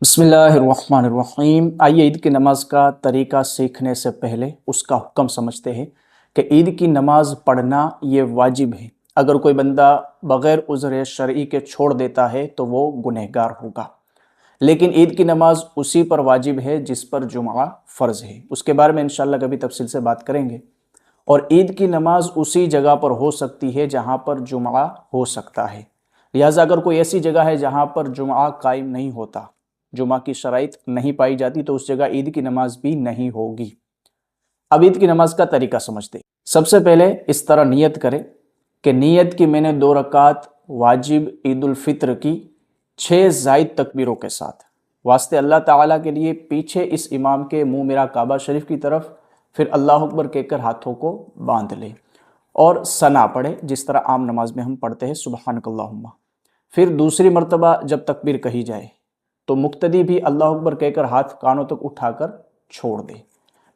बिस्मिल्लाहिर्रहमानिर्रहीम। आइए ईद की नमाज का तरीका सीखने से पहले उसका हुक्म समझते हैं कि ईद की नमाज पढ़ना ये वाजिब है। अगर कोई बंदा बग़ैर उज़्र शरई के छोड़ देता है तो वो गुनहगार होगा। लेकिन ईद की नमाज उसी पर वाजिब है जिस पर जुमा फ़र्ज़ है। उसके बारे में इंशाअल्लाह कभी तफसील से बात करेंगे। और ईद की नमाज उसी जगह पर हो सकती है जहाँ पर जुमा हो सकता है। लिहाजा अगर कोई ऐसी जगह है जहाँ पर जुमा कायम नहीं होता, जुमा की शराइत नहीं पाई जाती, तो उस जगह ईद की नमाज भी नहीं होगी। अब ईद की नमाज का तरीका समझते। सबसे पहले इस तरह नियत करें कि नियत की मैंने 2 रकात वाजिब ईद उल फित्र की 6 जायद तकबीरों के साथ वास्ते अल्लाह ताला के लिए पीछे इस इमाम के मुंह मेरा काबा शरीफ की तरफ, फिर अल्लाह अकबर कहकर हाथों को बांध ले और सना पढ़े जिस तरह आम नमाज में हम पढ़ते हैं सुबहानकल्लाहुम्मा। फिर दूसरी मर्तबा जब तकबीर कही जाए तो मुक्तदी भी अल्लाह अकबर कहकर हाथ कानों तक उठाकर छोड़ दे।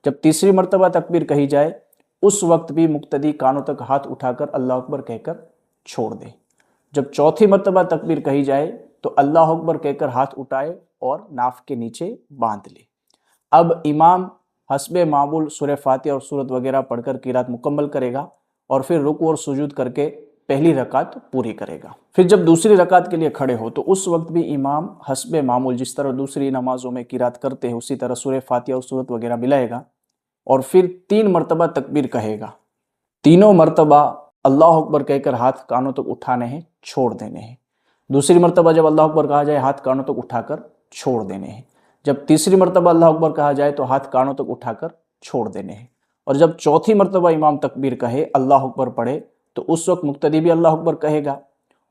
जब तीसरी मर्तबा तकबीर कही जाए उस वक्त भी मुक्तदी कानों तक हाथ उठाकर अल्लाह अकबर कहकर छोड़ दे। जब चौथी मर्तबा तकबीर कही जाए तो अल्लाह अकबर कहकर हाथ उठाए और नाफ के नीचे बांध ले। अब इमाम हस्बे मामूल सूरह फातिहा और सूरत वगैरह पढ़कर क़िरात मुकम्मल करेगा और फिर रुकू और सुजूद करके पहली रकात पूरी करेगा। फिर जब दूसरी रकात के लिए खड़े हो तो उस वक्त भी इमाम हस्बे मामूल जिस तरह दूसरी नमाजों में क़िरात करते हैं उसी तरह सूरह फातिहा और सूरत वगैरह मिलाएगा और फिर 3 मरतबा तकबीर कहेगा। तीनों मरतबा अल्लाह अकबर कहकर हाथ कानों तक उठाने हैं, छोड़ देने हैं। दूसरी मरतबा जब अल्लाह अकबर कहा जाए हाथ कानों तक उठाकर छोड़ देने हैं। जब तीसरी मरतबा अल्लाह अकबर कहा जाए तो हाथ कानों तक उठाकर छोड़ देने हैं। और जब चौथी मरतबा इमाम तकबीर कहे, अल्लाह अकबर पढ़े, तो उस वक्त मुक्तदी भी अल्लाह अकबर कहेगा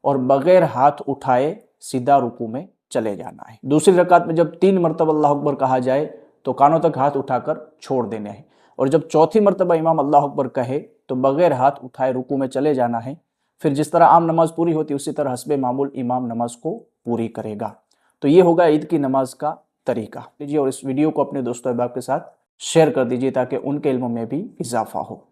और बगैर हाथ उठाए सीधा रुकू में चले जाना है। दूसरी रकात में जब 3 मरतबा अल्लाह अकबर कहा जाए तो कानों तक हाथ उठाकर छोड़ देने हैं। और जब चौथी मरतबा इमाम अल्लाह अकबर कहे तो बगैर हाथ उठाए रुकू में चले जाना है। फिर जिस तरह आम नमाज पूरी होती है उसी तरह हस्बे मामूल इमाम नमाज को पूरी करेगा। तो ये होगा ईद की नमाज का तरीका। लीजिए और इस वीडियो को अपने दोस्तों अहबाब के साथ शेयर कर दीजिए ताकि उनके इल्म में भी इजाफा हो।